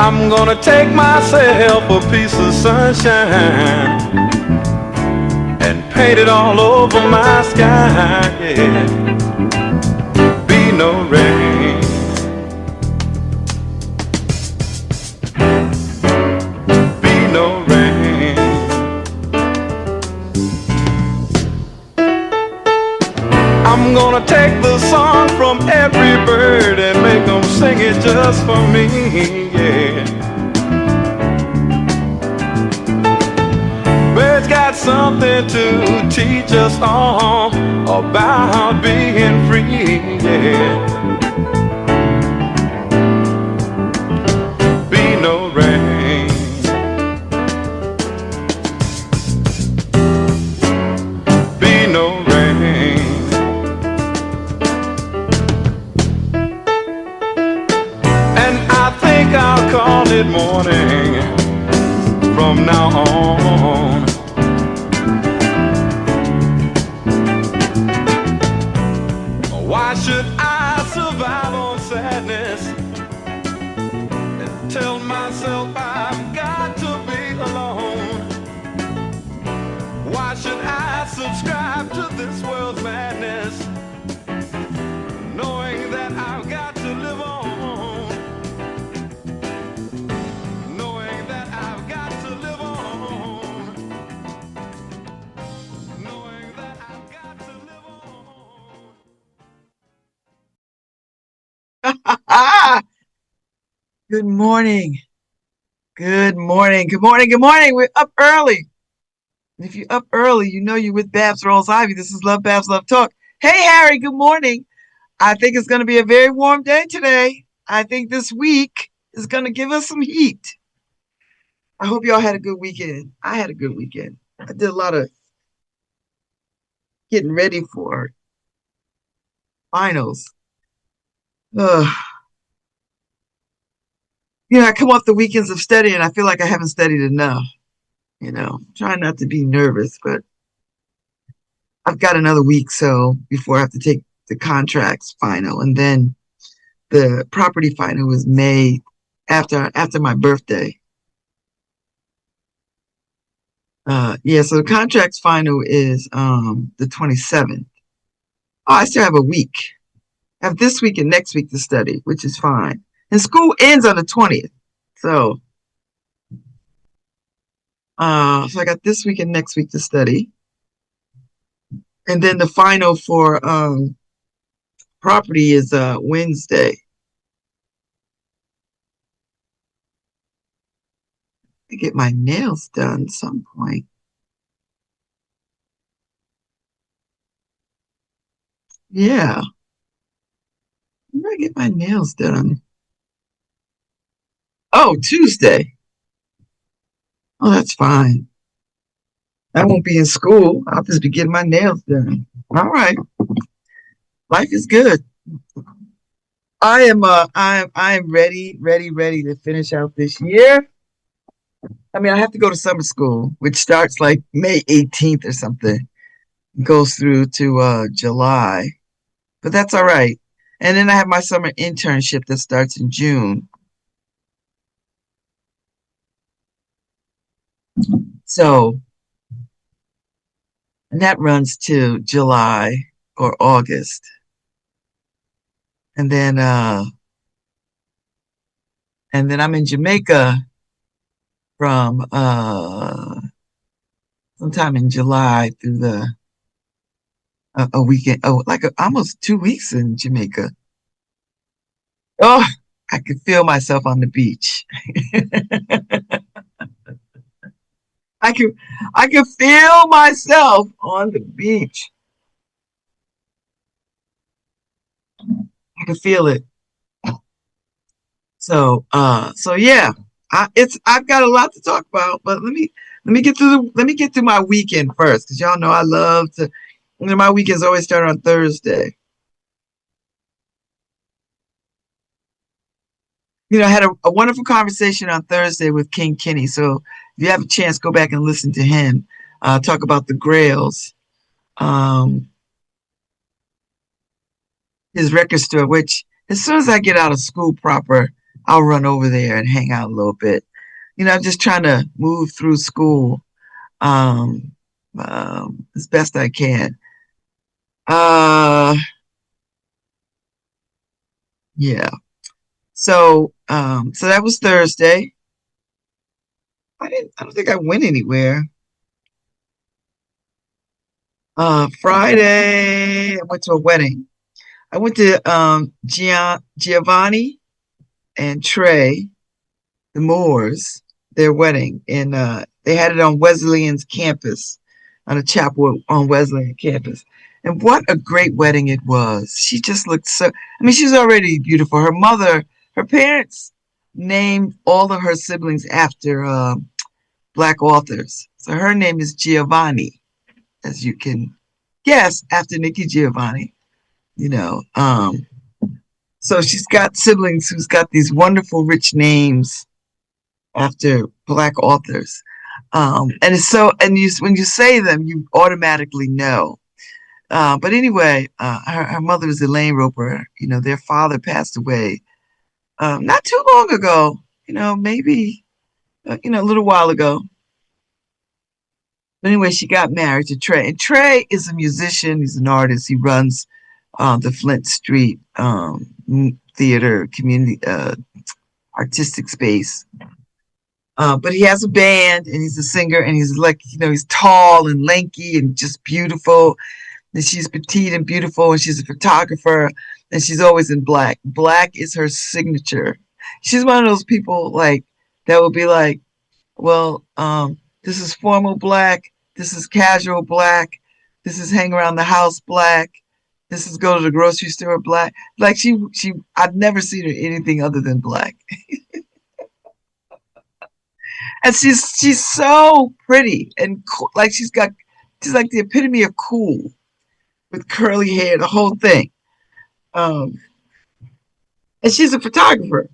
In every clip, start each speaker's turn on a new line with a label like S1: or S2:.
S1: I'm gonna take myself a piece of sunshine and paint it all over my sky, yeah. Be no rain, be no rain. I'm gonna take the song from every bird and make them sing it just for me, yeah. Birds got something to teach us all about being free, yeah. Be no rain, be no rain. And I think I'll call it morning from now on. Why should I survive on sadness and tell myself I've got to be alone? Why should I subscribe to this world's madness, knowing that I've got to live on? Knowing that I've got to live on. Knowing that I've got to live on.
S2: Good morning. Good morning. Good morning. Good morning. We're up early. And if you're up early, you know you're with Babz Rolls Ivy. This is LoveBabz Love Talk. Hey, Harry. Good morning. I think it's going to be a very warm day today. I think this week is going to give us some heat. I hope y'all had a good weekend. I had a good weekend. I did a lot of getting ready for finals. Ugh. I come off the weekends of studying. I feel like I haven't studied enough. Trying not to be nervous, but I've got another week so before I have to take the contracts final, and then the property final is May after my birthday. Yeah, so the contracts final is the 27th. Oh, I still have a week. I have this week and next week to study, which is fine. And school ends on the 20th. So I got this week and next week to study. And then the final for property is Wednesday. I get my nails done at some point. Yeah. I'm gonna get my nails done. Oh, Tuesday. Oh, that's fine. I won't be in school. I'll just be getting my nails done. All right. Life is good. I am ready to finish out this year. I mean, I have to go to summer school, which starts like May 18th or something, goes through to July. But that's all right. And then I have my summer internship that starts in June. So, and that runs to July or August. And then I'm in Jamaica from sometime in July through the a weekend, almost 2 weeks in Jamaica. Oh, I could feel myself on the beach. I could feel myself on the beach. I could feel it. So yeah, I've got a lot to talk about, but let me get through my weekend first, because y'all know I love to. My weekends always start on Thursday. I had a wonderful conversation on Thursday with King Kenny. So if you have a chance, go back and listen to him talk about the Grails. His record store, which as soon as I get out of school proper, I'll run over there and hang out a little bit. I'm just trying to move through school um, as best I can. Uh, yeah. So that was Thursday. I don't think I went anywhere. Friday, I went to a wedding. I went to Giovanni and Trey, the Moores, their wedding, and they had it on Wesleyan's campus, on a chapel on Wesleyan campus. And what a great wedding it was. She just looked so, I mean, she's already beautiful. Her parents named all of her siblings after Black authors. So her name is Giovanni, as you can guess, after Nikki Giovanni, you know. So she's got siblings who's got these wonderful, rich names after Black authors. And it's so, and when you say them, you automatically know. But anyway, her mother is Elaine Roper. Their father passed away not too long ago. Maybe a little while ago. But anyway, she got married to Trey, and Trey is a musician. He's an artist. He runs the Flint Street theater community artistic space. But he has a band, and he's a singer, and he's like, he's tall and lanky and just beautiful. And she's petite and beautiful, and she's a photographer, and she's always in black. Black is her signature. She's one of those people like that will be like, well, this is formal black, this is casual black, this is hang around the house black, this is go to the grocery store black. Like I've never seen her anything other than black. And she's so pretty and cool. Like she's like the epitome of cool with curly hair, the whole thing. Um, and she's a photographer.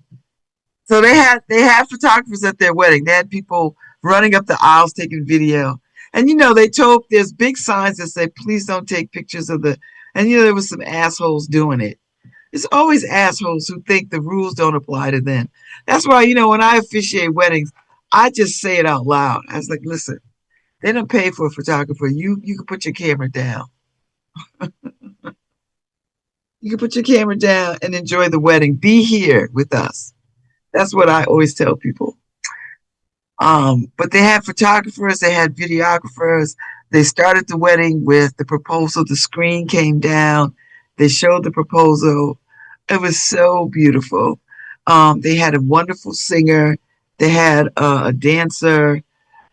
S2: So they had photographers at their wedding. They had people running up the aisles taking video. And they told there's big signs that say, please don't take pictures of the, and there was some assholes doing it. It's always assholes who think the rules don't apply to them. That's why, when I officiate weddings, I just say it out loud. I was like, listen, they don't pay for a photographer. You can put your camera down. You can put your camera down and enjoy the wedding. Be here with us. That's what I always tell people. But they had photographers, they had videographers. They started the wedding with the proposal. The screen came down. They showed the proposal. It was so beautiful. They had a wonderful singer. They had a dancer.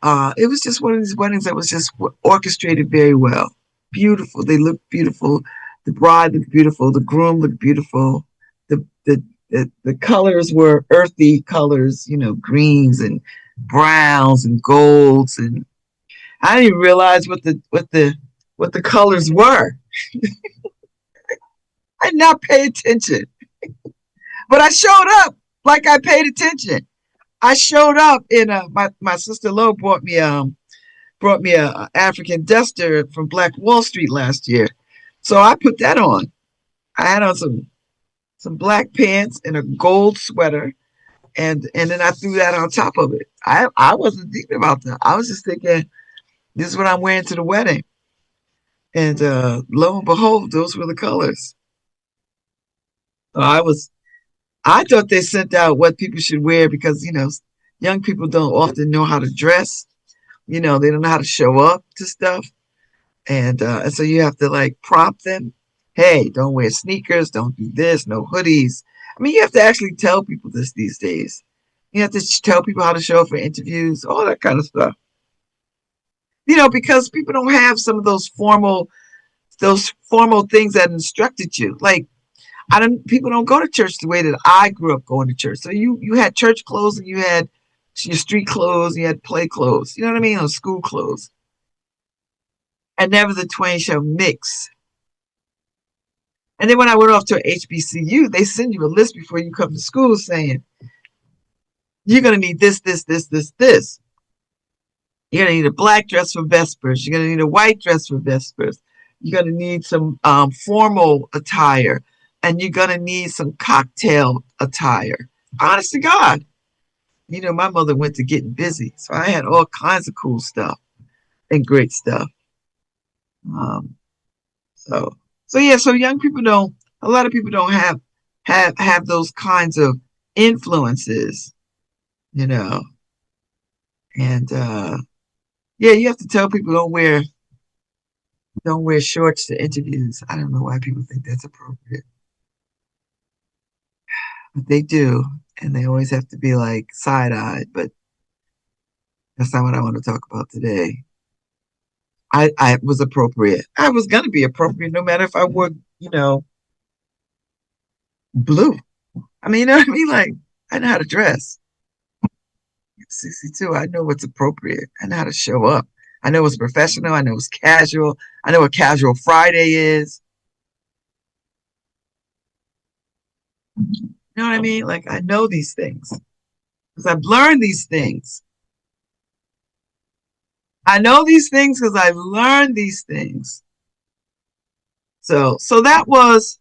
S2: It was just one of these weddings that was just orchestrated very well. Beautiful. They looked beautiful. The bride looked beautiful. The groom looked beautiful. The colors were earthy colors, greens and browns and golds, and I didn't even realize what the colors were. I did not pay attention, but I showed up like I paid attention. I showed up in my sister Lo brought me a African duster from Black Wall Street last year, so I put that on. I had on some black pants and a gold sweater, and then I threw that on top of it. I wasn't thinking about that. I was just thinking, this is what I'm wearing to the wedding, and lo and behold, those were the colors. So I thought they sent out what people should wear because young people don't often know how to dress. They don't know how to show up to stuff, and so you have to like prompt them. Hey, don't wear sneakers. Don't do this. No hoodies. I mean, you have to actually tell people this these days. You have to tell people how to show up for interviews, all that kind of stuff. Because people don't have some of those formal things that instructed you. Like people don't go to church the way that I grew up going to church. So you had church clothes and you had your street clothes, and you had play clothes. You know what I mean? Or school clothes. And never the twain shall mix. And then when I went off to HBCU, they send you a list before you come to school saying, you're going to need this, this, this, this, this. You're going to need a black dress for Vespers. You're going to need a white dress for Vespers. You're going to need some formal attire. And you're going to need some cocktail attire. honest to God, my mother went to getting busy, so I had all kinds of cool stuff and great stuff. Um, so, so yeah, so young people don't. A lot of people don't have those kinds of influences, you know. And yeah, you have to tell people don't wear shorts to interviews. I don't know why people think that's appropriate, but they do, and they always have to be like side-eyed. But that's not what I want to talk about today. I was appropriate. I was gonna be appropriate no matter if I wore, blue. I mean, you know what I mean? Like, I know how to dress. 62. I know what's appropriate. I know how to show up. I know what's professional. I know what's casual. I know what casual Friday is. You know what I mean? Like, I know these things because I've learned these things. I know these things because I've learned these things. So that was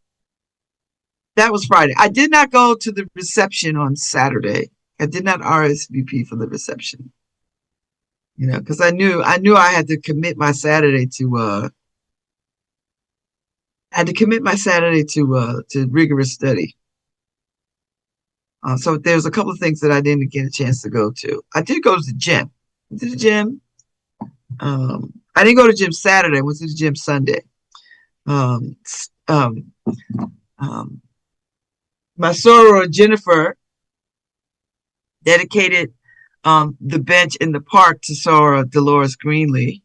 S2: Friday. I did not go to the reception on Saturday. I did not RSVP for the reception. Because I knew I had to commit my Saturday to rigorous study. So there's a couple of things that I didn't get a chance to go to. I did go to the gym. Went to the gym. I didn't go to the gym Saturday. I went to the gym Sunday. Um, um, um, my soror Jennifer dedicated the bench in the park to Soror Dolores Greenlee.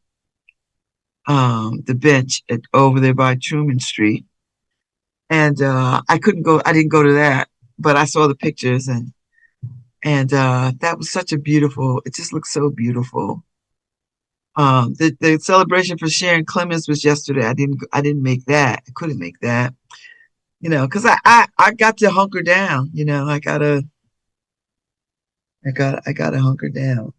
S2: The bench over there by Truman Street, and I couldn't go. I didn't go to that, but I saw the pictures, and that was such a beautiful. It just looked so beautiful. The celebration for Sharon Clemens was yesterday. I didn't make that. I couldn't make that. Because I got to hunker down. I gotta hunker down,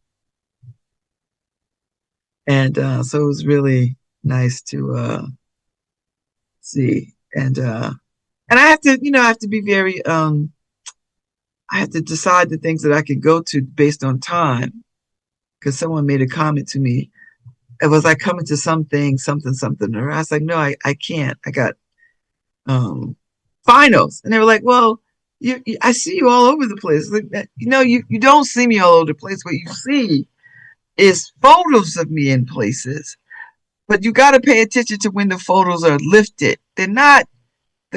S2: and so it was really nice to see, and I have to be very I have to decide the things that I can go to based on time, because someone made a comment to me. It was like coming to something, something, something, or I was like, no, I can't. I got um finals, and they were like, well, I see you all over the place. Like, you don't see me all over the place. What you see is photos of me in places, but you got to pay attention to when the photos are lifted. The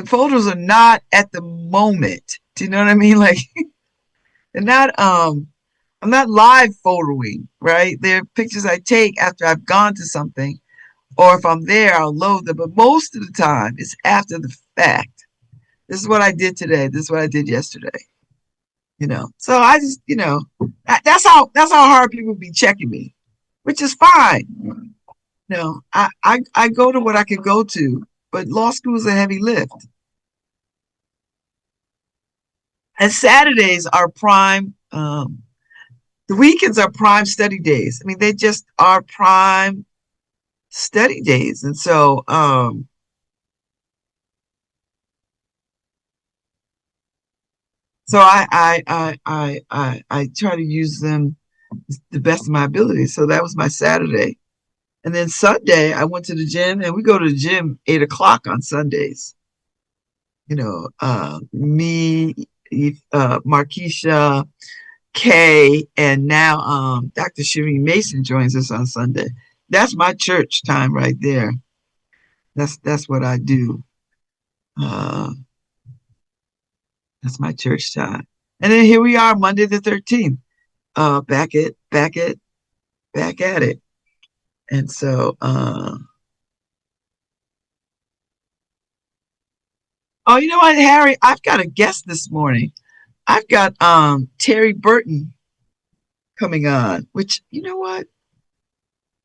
S2: photos are not at the moment. Do you know what I mean? Like, they're not I'm not live photoing, right? They're pictures I take after I've gone to something, or if I'm there, I'll load them. But most of the time, it's after the fact. This is what I did today. This is what I did yesterday. So I just, that's how hard people be checking me, which is fine. I go to what I can go to, but law school is a heavy lift. And Saturdays are prime. The weekends are prime study days. I mean, they just are prime study days, and so I try to use them the best of my ability. So that was my Saturday, and then Sunday I went to the gym, and we go to the gym 8 o'clock on Sundays. Me, Markeisha, Kay, and now Dr. Shireen Mason joins us on Sunday. That's my church time right there. That's what I do. Uh, that's my church time. And then here we are, Monday the 13th, back at it. And so, oh, you know what, Harry? I've got a guest this morning. I've got Terry Burton coming on, which, you know what?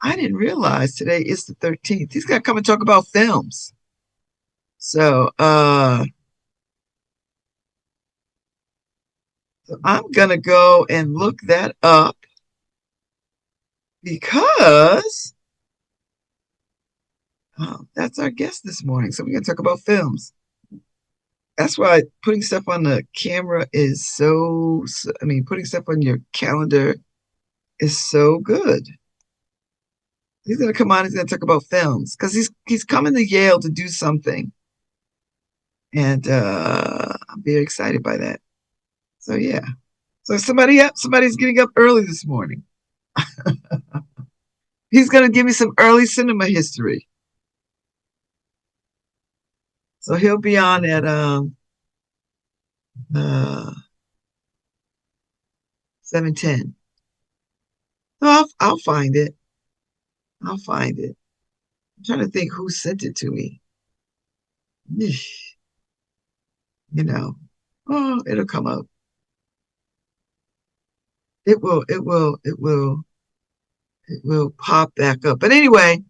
S2: I didn't realize today is the 13th. He's gonna come and talk about films. So I'm gonna go and look that up because that's our guest this morning. So we're gonna talk about films. That's why putting stuff on the camera is putting stuff on your calendar is so good. He's gonna come on, he's gonna talk about films because he's coming to Yale to do something. And I'm very excited by that. So yeah. So somebody's getting up early this morning. He's gonna give me some early cinema history. So he'll be on at uh 7:10. So I'll find it. I'll find it. I'm trying to think who sent it to me. You know. Oh, it'll come up. It will pop back up. But anyway,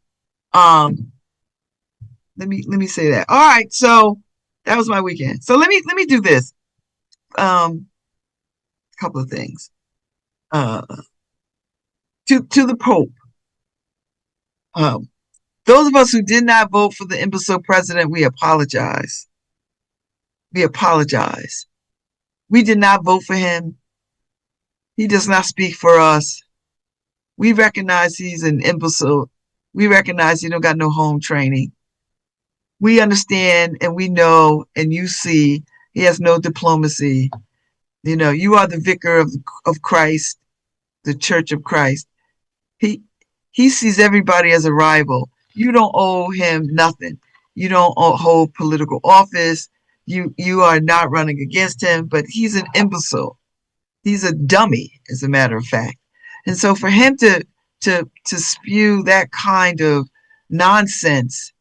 S2: um, let me say that. All right, so that was my weekend. So let me do this. A couple of things. Uh, to the Pope. Um, those of us who did not vote for the imbecile president, we apologize. We apologize. We did not vote for him. He does not speak for us. We recognize he's an imbecile. We recognize he don't got no home training. We understand and we know and you see he has no diplomacy. You are the vicar of Christ, the Church of Christ. He sees everybody as a rival. You don't owe him nothing. You don't hold political office. You are not running against him, but he's an imbecile. He's a dummy, as a matter of fact. And so for him to spew that kind of nonsense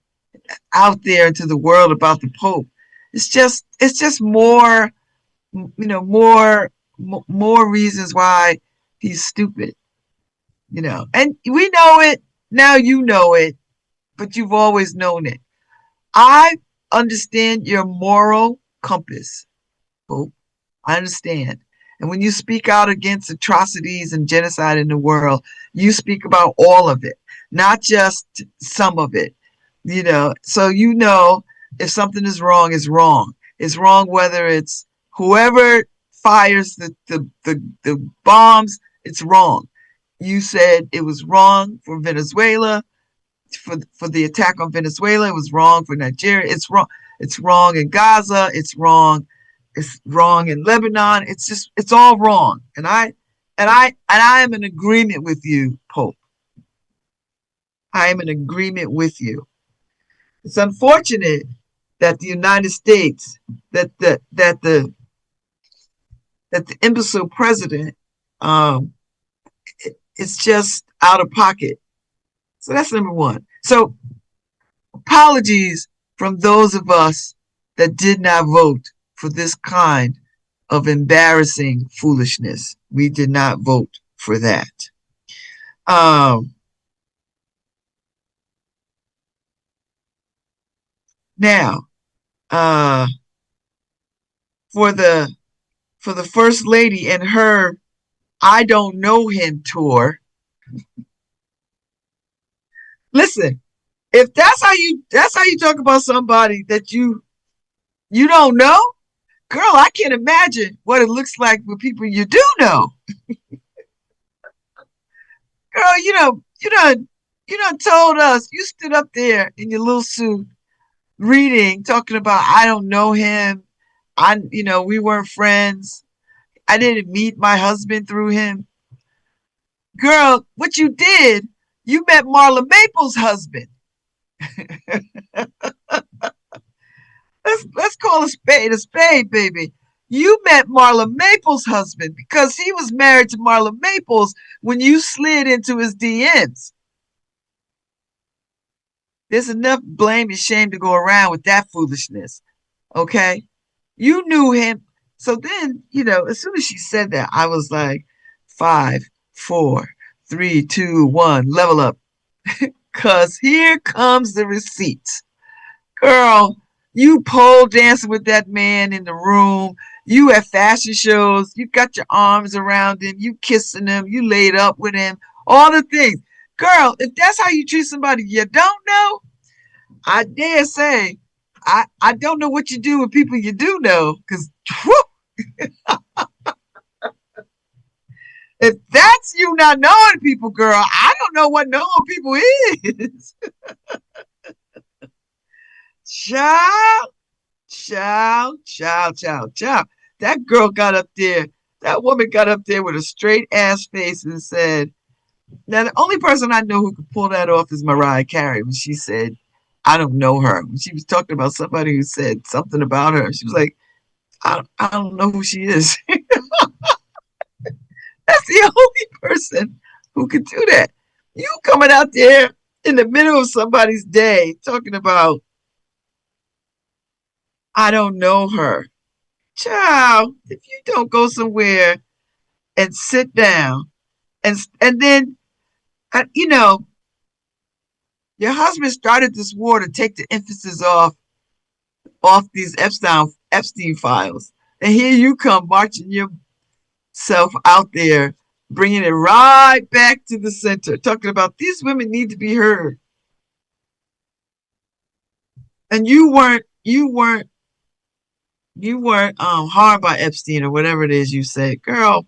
S2: out there into the world about the Pope, it's just more more reasons why he's stupid. And we know it now. You know it, but you've always known it. I understand your moral compass, Pope. I understand. And when you speak out against atrocities and genocide in the world, you speak about all of it, not just some of it. So if something is wrong, it's wrong. It's wrong whether it's whoever fires the bombs, it's wrong. You said it was wrong for Venezuela, for the attack on Venezuela. It was wrong for Nigeria. It's wrong. It's wrong in Gaza. It's wrong in Lebanon. It's all wrong. And I am in agreement with you, Pope. I am in agreement with you. It's unfortunate that the United States, that the imbecile president, it's just out of pocket. So that's number one. So apologies from those of us that did not vote for this kind of embarrassing foolishness. We did not vote for that. Now, for the First Lady and her I don't know him tour. Listen, if that's how you talk about somebody that you don't know, girl, I can't imagine what it looks like with people you do know. Girl, you done told us, you stood up there in your little suit reading, talking about I don't know him. We weren't friends. I didn't meet my husband through him. Girl, what you did, you met Marla Maples' husband. Let's call a spade, baby. You met Marla Maples' husband because he was married to Marla Maples when you slid into his DMs. There's enough blame and shame to go around with that foolishness. Okay? You knew him. So then, as soon as she said that, I was like, 5, 4, 3, 2, 1, level up. Because here comes the receipts. Girl, you pole dancing with that man in the room. You at fashion shows. You got your arms around him. You kissing him. You laid up with him. All the things. Girl, if that's how you treat somebody you don't know, I dare say I don't know what you do with people you do know, because if that's you not knowing people, girl, I don't know what knowing people is. Child, child. That girl got up there. That woman got up there with a straight ass face and said, now the only person I know who could pull that off is Mariah Carey. When she said, I don't know her. When she was talking about somebody who said something about her, she was like, I don't know who she is. That's the only person who could do that. You coming out there in the middle of somebody's day talking about, I don't know her. Child, if you don't go somewhere and sit down and then, you know, your husband started this war to take the emphasis off these Epstein files. And here you come marching yourself out there, bringing it right back to the center, talking about these women need to be heard. And you weren't harmed by Epstein or whatever it is you say. Girl,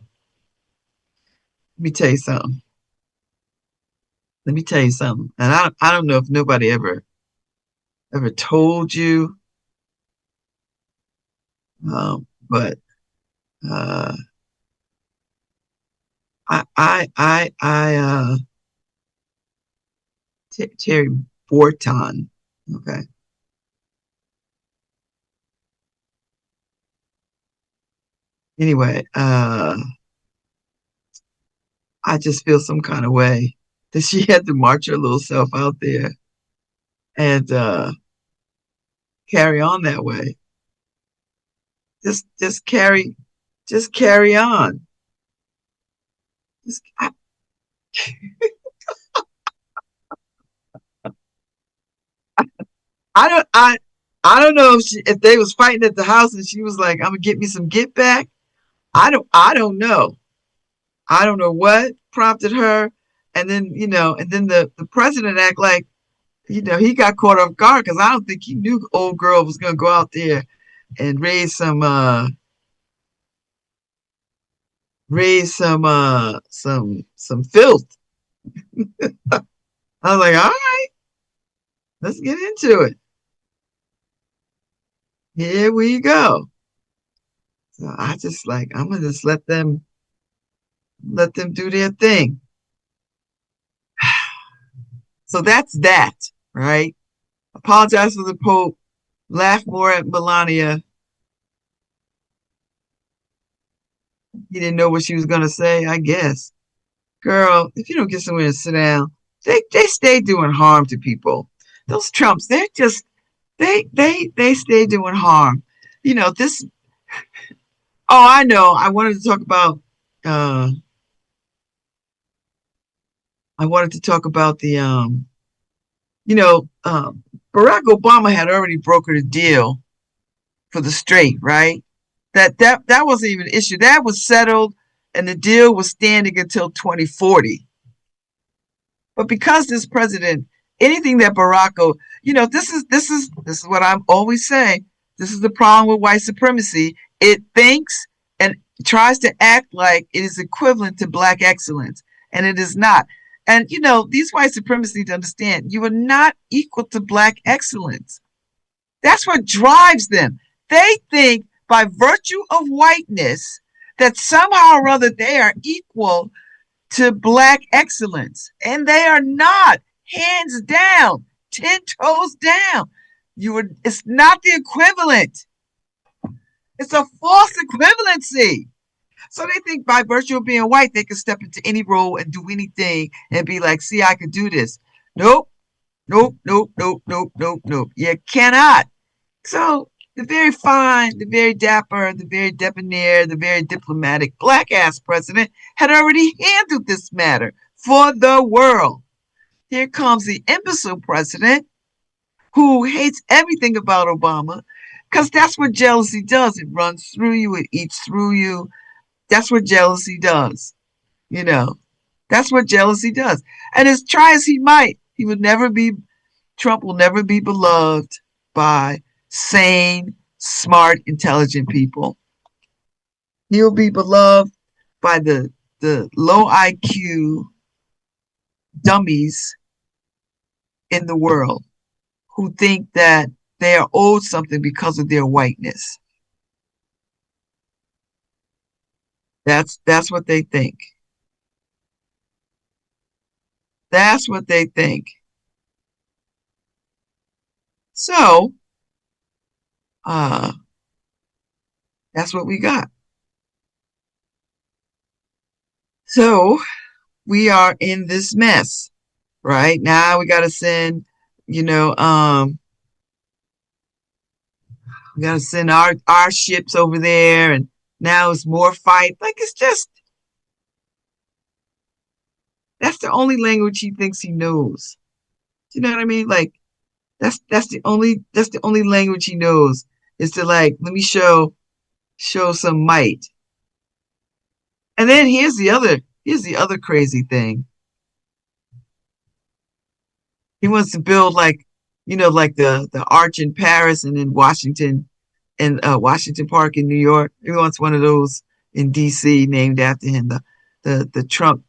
S2: let me tell you something. Let me tell you something. And I don't know if nobody ever told you, but uh, Terry Borton. Okay. Anyway, I just feel some kind of way that she had to march her little self out there and carry on that way. Just carry on. Just, I don't I don't know if they was fighting at the house and she was like, I'm gonna get me some get back. I don't know. I don't know what prompted her. And then, and then the president act like, he got caught off guard because I don't think he knew old girl was gonna go out there and raise some filth. I was like, all right, let's get into it. Here we go. So I just like I'm gonna just let them do their thing. So that's that, right? Apologize for the Pope. Laugh more at Melania. He didn't know what she was gonna say, I guess. Girl, if you don't get somewhere to sit down, they stay doing harm to people. Those Trumps, they're just they stay doing harm. This. Oh, I know. Uh I wanted to talk about the you know, Barack Obama had already brokered a deal for the straight, right? That wasn't even an issue. That was settled and the deal was standing until 2040. But because this president, anything that this is what I'm always saying. This is the problem with white supremacy. It thinks and tries to act like it is equivalent to black excellence, and it is not. And these white supremacists understand you are not equal to black excellence. That's what drives them. They think by virtue of whiteness that somehow or other they are equal to black excellence, and they are not. Hands down, 10 toes down. It's not the equivalent. It's a false equivalency. So they think by virtue of being white, they can step into any role and do anything and be like, see, I could do this. Nope, nope. You cannot. So the very fine, the very dapper, the very debonair, the very diplomatic black ass president had already handled this matter for the world. Here comes the imbecile president who hates everything about Obama because that's what jealousy does. It runs through you, it eats through you. That's what jealousy does. That's what jealousy does. And as try as he might, Trump will never be beloved by sane, smart, intelligent people. He'll be beloved by the low IQ dummies in the world who think that they are owed something because of their whiteness. That's what they think. That's what they think. So, uh, that's what we got. So we are in this mess, right? Now we got to send, you know, we got to send our ships over there, and now it's more fight. Like it's just that's the only language he thinks he knows. You know what I mean? Like that's the only language he knows is to like let me show some might. And then here's the other crazy thing. He wants to build like like the arch in Paris and in Washington and Washington Park in New York. He wants one of those in DC named after him, the Trump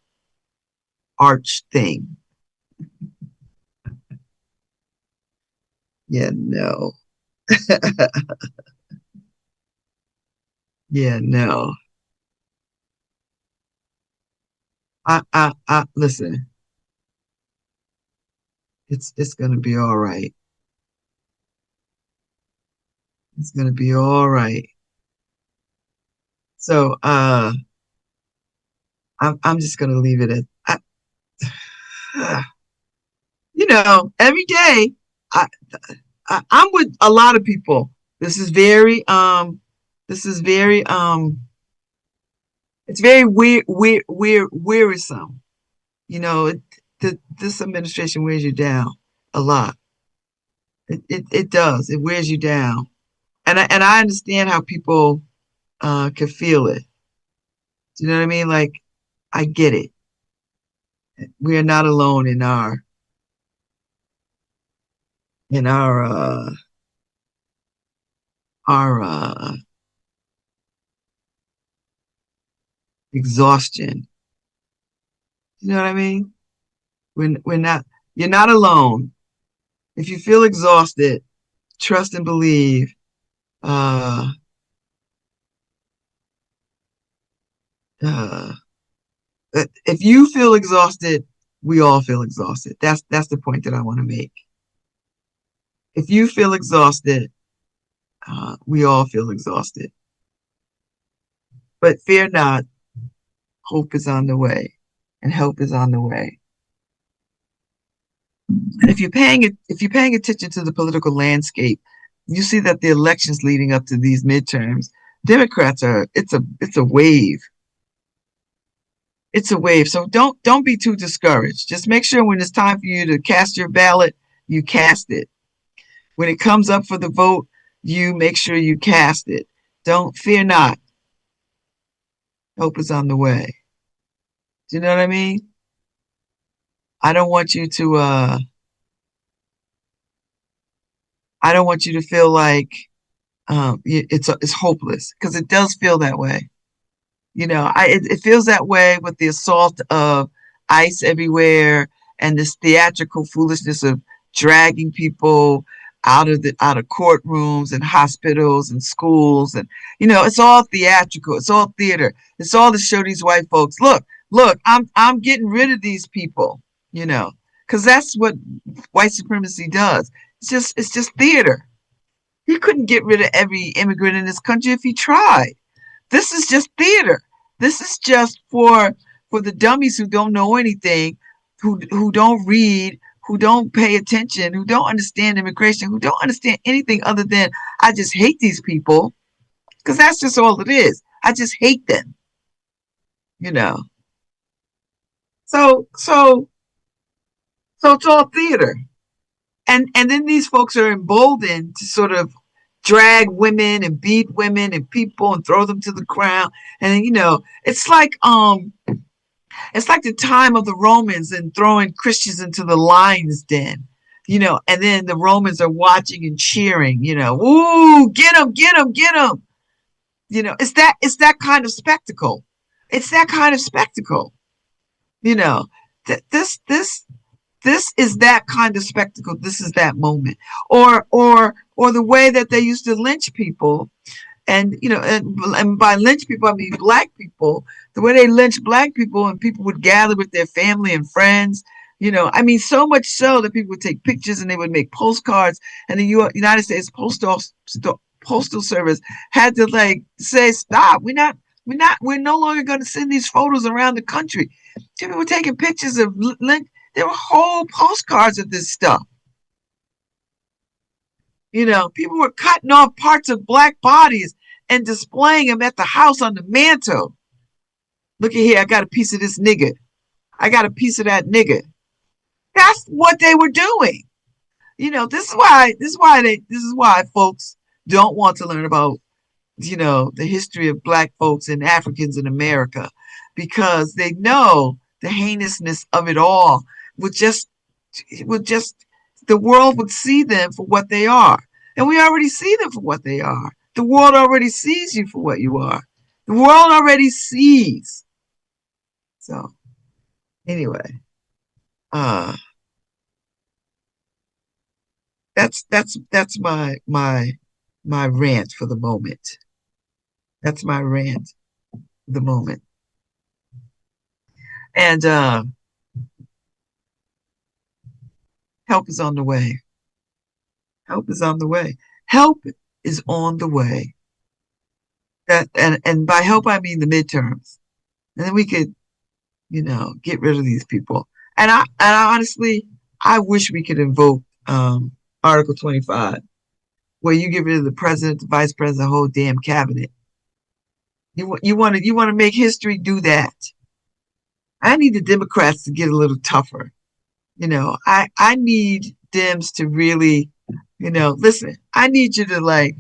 S2: arch thing. Yeah, no. Yeah, no. I listen, it's gonna be all right. It's gonna be all right. So I'm just gonna leave it at every day I, I'm with a lot of people. This is very it's very wearisome. You know, this administration wears you down a lot. It does. It wears you down. And I understand how people can feel it. Do you know what I mean? Like I get it. We are not alone in our exhaustion. You know what I mean? We're not you're not alone. If you feel exhausted, trust and believe. Uh uh if you feel exhausted, we all feel exhausted. That's the point that I want to make. If you feel exhausted, we all feel exhausted. But fear not, hope is on the way, and help is on the way. And if you're paying attention to the political landscape, you see that the elections leading up to these midterms, Democrats are it's a wave. It's a wave. So don't be too discouraged. Just make sure when it's time for you to cast your ballot, you cast it. When it comes up for the vote, you make sure you cast it. Don't fear not. Hope is on the way. Do you know what I mean? I don't want you to I don't want you to feel like it's hopeless because it does feel that way. It feels that way with the assault of ICE everywhere and this theatrical foolishness of dragging people out of courtrooms and hospitals and schools, and it's all theatrical, it's all theater, it's all to show these white folks, look, I'm getting rid of these people, because that's what white supremacy does. It's just theater. He couldn't get rid of every immigrant in this country if he tried. This is just theater. This is just for the dummies who don't know anything, who don't read, who don't pay attention, who don't understand immigration, who don't understand anything other than I just hate these people, because that's just all it is. I just hate them, you know. So it's all theater, and then these folks are emboldened to sort of drag women and beat women and people and throw them to the ground, and it's like the time of the Romans and throwing Christians into the lion's den. and then the Romans are watching and cheering, ooh, get him, get him, get him. It's that kind of spectacle. It's that kind of spectacle. You know, this is that kind of spectacle. This is that moment. Or the way that they used to lynch people. And by lynch people, I mean black people. The way they lynched black people, and people would gather with their family and friends. I mean, so much so that people would take pictures and they would make postcards. And the United States Postal Service had to say, stop. We're no longer going to send these photos around the country. People were taking pictures of there were whole postcards of this stuff. People were cutting off parts of black bodies and displaying them at the house on the mantle. Look at here, I got a piece of this nigga. I got a piece of that nigga. That's what they were doing. This is why folks don't want to learn about, the history of black folks and Africans in America, because they know the heinousness of it all would just the world would see them for what they are. And we already see them for what they are. The world already sees you for what you are. The world already sees. So anyway, that's my rant for the moment. That's my rant for the moment. And help is on the way. Help is on the way. Help is on the way. And by help I mean the midterms. And then we could, get rid of these people. And I honestly, I wish we could invoke Article 25, where you get rid of the president, the vice president, the whole damn cabinet. You want to make history? Do that. I need the Democrats to get a little tougher. I need Dems to really, listen. I need you to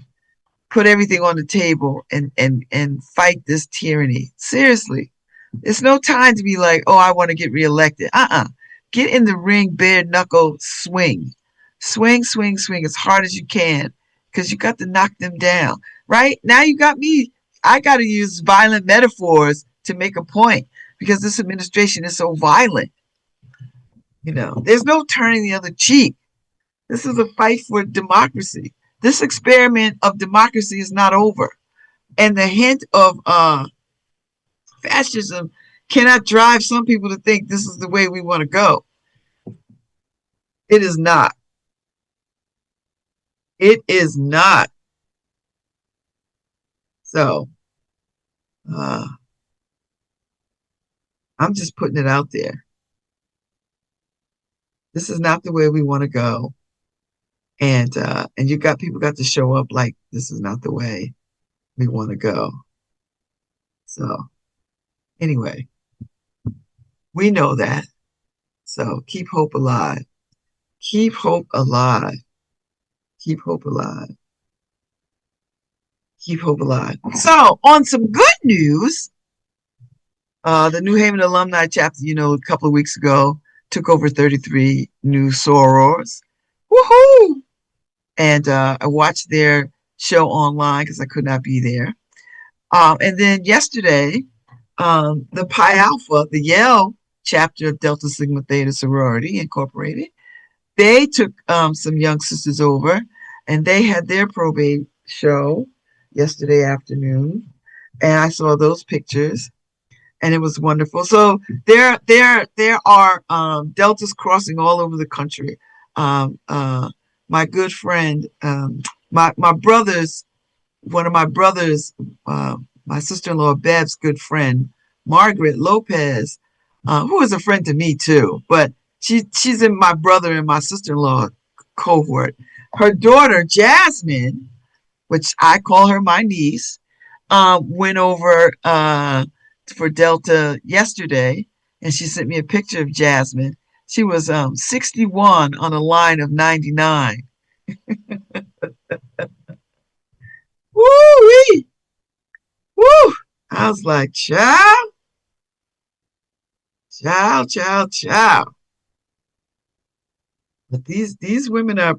S2: put everything on the table and fight this tyranny. Seriously, it's no time to be like, oh, I want to get reelected. Get in the ring, bare knuckle, swing, swing, swing, swing as hard as you can, because you got to knock them down. Right now, you got me. I got to use violent metaphors to make a point, because this administration is so violent. There's no turning the other cheek. This is a fight for democracy. This experiment of democracy is not over. And the hint of fascism cannot drive some people to think this is the way we want to go. It is not. It is not. So, I'm just putting it out there. This is not the way we want to go. And people got to show up like this is not the way we want to go. So anyway, we know that. So keep hope alive. Keep hope alive. Keep hope alive. Keep hope alive. So on some good news, the New Haven alumni chapter, a couple of weeks ago took over 33 new sorors. Woohoo! And I watched their show online because I could not be there. And then yesterday, the Pi Alpha, the Yale chapter of Delta Sigma Theta Sorority Incorporated, they took some young sisters over, and they had their probate show yesterday afternoon. And I saw those pictures, and it was wonderful. So there are Deltas crossing all over the country. My good friend, my brother's, one of my brothers, my sister-in-law Bev's good friend, Margaret Lopez, who is a friend to me too, but she's in my brother and my sister-in-law cohort. Her daughter, Jasmine, which I call her my niece, went over for Delta yesterday, and she sent me a picture of Jasmine. She was 61 on a line of 99. Woo-wee! Woo! I was like, child, child, child, child. But these women are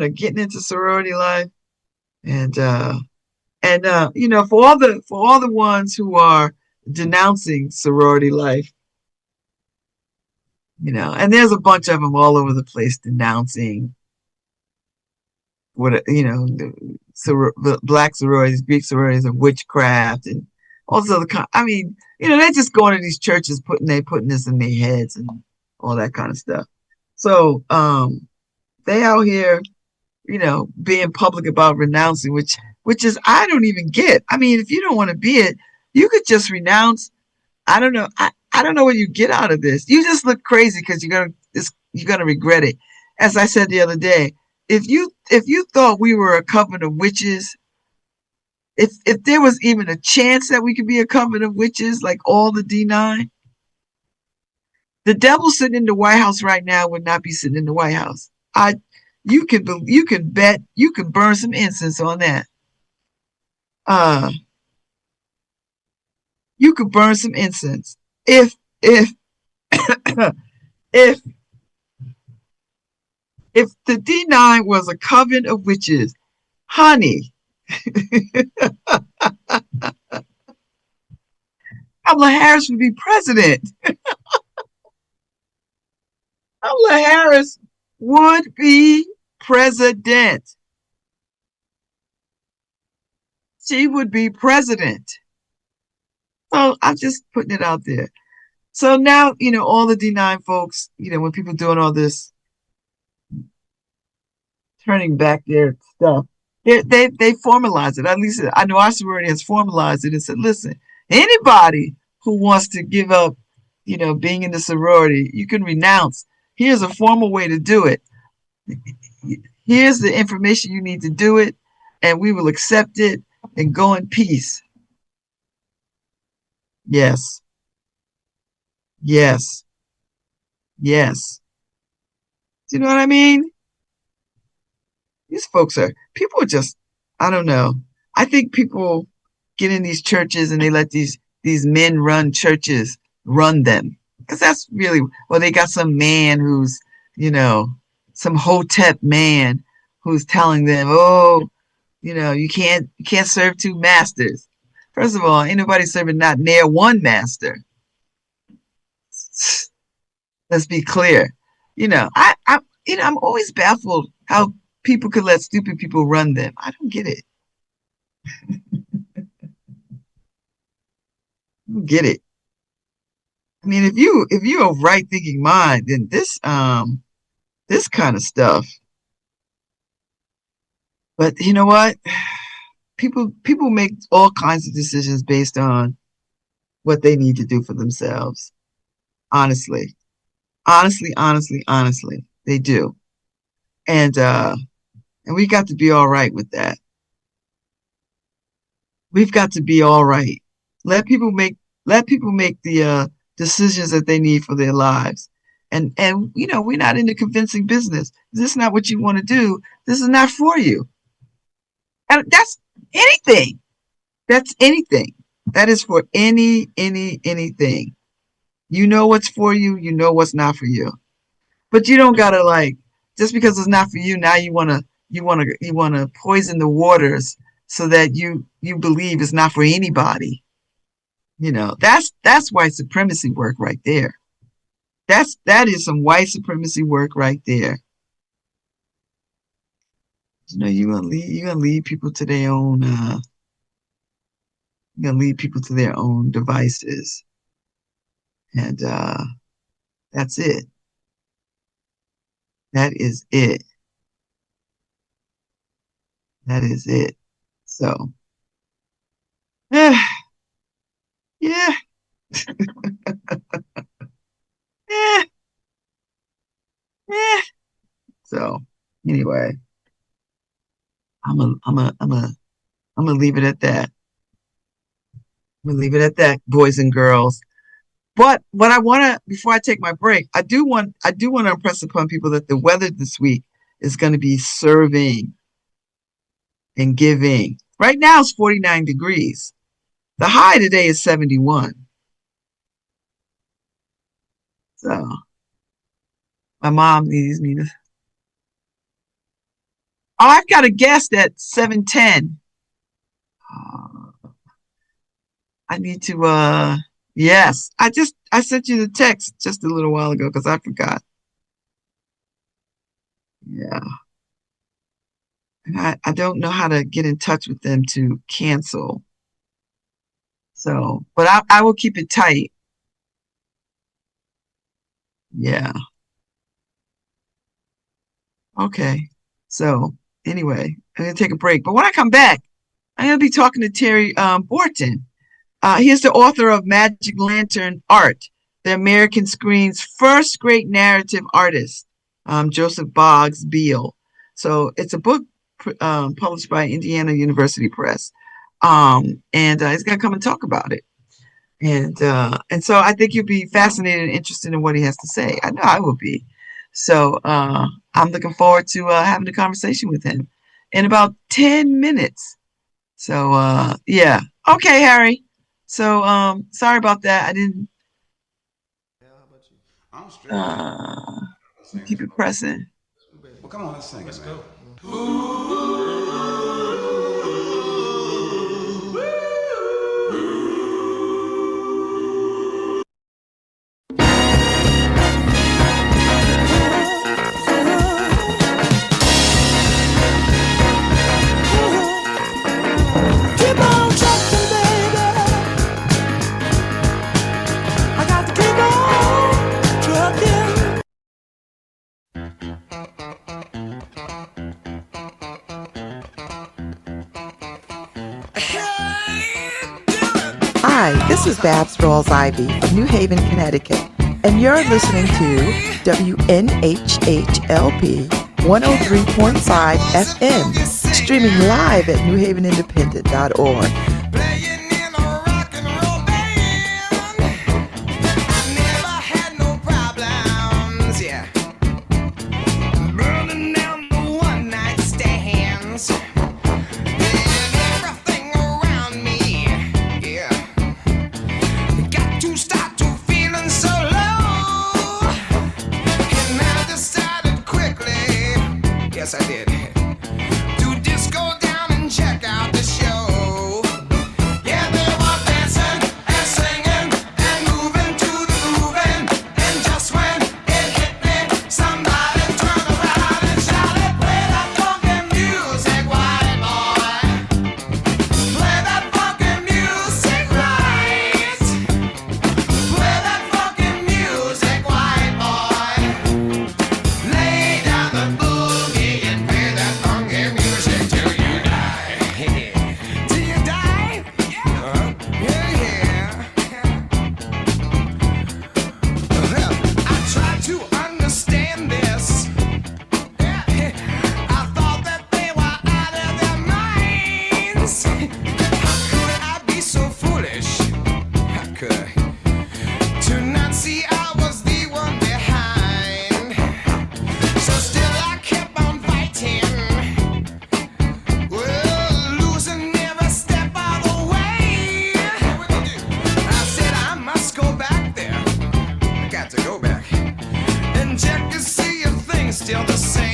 S2: getting into sorority life, and for all the ones who are denouncing sorority life, and there's a bunch of them all over the place denouncing what the black sororities, Greek sororities, and witchcraft, and also I mean, they're just going to these churches putting this in their heads and all that kind of stuff. So they out here, being public about renouncing, which is I don't even get. I mean, if you don't want to be it, you could just renounce. I don't know. I don't know what you get out of this. You just look crazy because you're gonna regret it. As I said the other day, if you thought we were a coven of witches, if there was even a chance that we could be a coven of witches, like all the D9, the devil sitting in the White House right now would not be sitting in the White House. You can bet, you can burn some incense on that. Uh, you could burn some incense if if if the D9 was a coven of witches, honey, Kamala Harris would be president. Kamala Harris would be president. She would be president. So I'm just putting it out there. So now, all the D9 folks, when people doing all this turning back their stuff, they formalize it. At least I know our sorority has formalized it and said, listen, anybody who wants to give up, being in the sorority, you can renounce. Here's a formal way to do it. Here's the information you need to do it, and we will accept it and go in peace. Yes. Yes. Yes. Do you know what I mean? These folks people are just, I don't know. I think people get in these churches and they let these men run churches run them. Because that's really, well, they got some man who's, some hotep man who's telling them, oh, you can't serve two masters. First of all, ain't nobody serving not near one master. Let's be clear. I'm always baffled how people could let stupid people run them. I don't get it. I don't get it. I mean, if you're of right thinking mind, then this kind of stuff. But you know what? People make all kinds of decisions based on what they need to do for themselves. Honestly, honestly, they do. And we got to be all right with that. We've got to be all right. Let people make let people make the decisions that they need for their lives. And we're not into convincing business. This is not what you want to do. This is not for you. And that's anything. That's anything. That is for anything. You know what's for you, you know what's not for you. But you don't gotta like just because it's not for you, now you wanna poison the waters so that you believe it's not for anybody. That's white supremacy work right there. That is some white supremacy work right there. You're gonna lead people to their own you're gonna lead people to their own devices. And that's it. That is it. That is it. So yeah, yeah, yeah, yeah. So anyway, I'm gonna leave it at that. I'm gonna leave it at that, boys and girls. But what I wanna before I take my break, I do want to impress upon people that the weather this week is gonna be serving and giving. Right now it's 49 degrees. The high today is 71. So my mom needs me to I've got a guest at 7:10. I need to. Yes, I sent you the text just a little while ago because I forgot. Yeah, and I don't know how to get in touch with them to cancel. So, but I will keep it tight. Yeah. Okay. So anyway, I'm gonna take a break. But when I come back, I'm gonna be talking to Terry Borton. He is the author of Magic Lantern Art, the American screen's first great narrative artist, Joseph Boggs Beale. So it's a book published by Indiana University Press, and he's gonna come and talk about it. And so I think you'll be fascinated and interested in what he has to say. I know I will be. So I'm looking forward to having a conversation with him in about 10 minutes. So yeah. Okay, Harry. So sorry about that. I didn't keep it pressing.
S3: Well, come on, let's sing. Let's go.
S4: Hi, this is Babz Rawls-Ivy from New Haven, Connecticut, and you're listening to WNHHLP 103.5 FM, streaming live at newhavenindependent.org.
S5: Yes, I did. To just go down and check out the show. Yeah, they were dancing and singing and moving to the grooving. And just when it hit me, somebody turned around and shouted, "Play that funky music, white boy. Play that funky music right. Play that funky music, white boy. Lay down the boogie and play that funky music till you die." Till you die? Yeah. I tried to understand this. I thought that they were out of their minds. How could I be so foolish? How could I? To not see I was the one behind. So still I kept on fighting. Well, losing every step of the way. I said I must go back there. I got to go back and check to see if things still the same.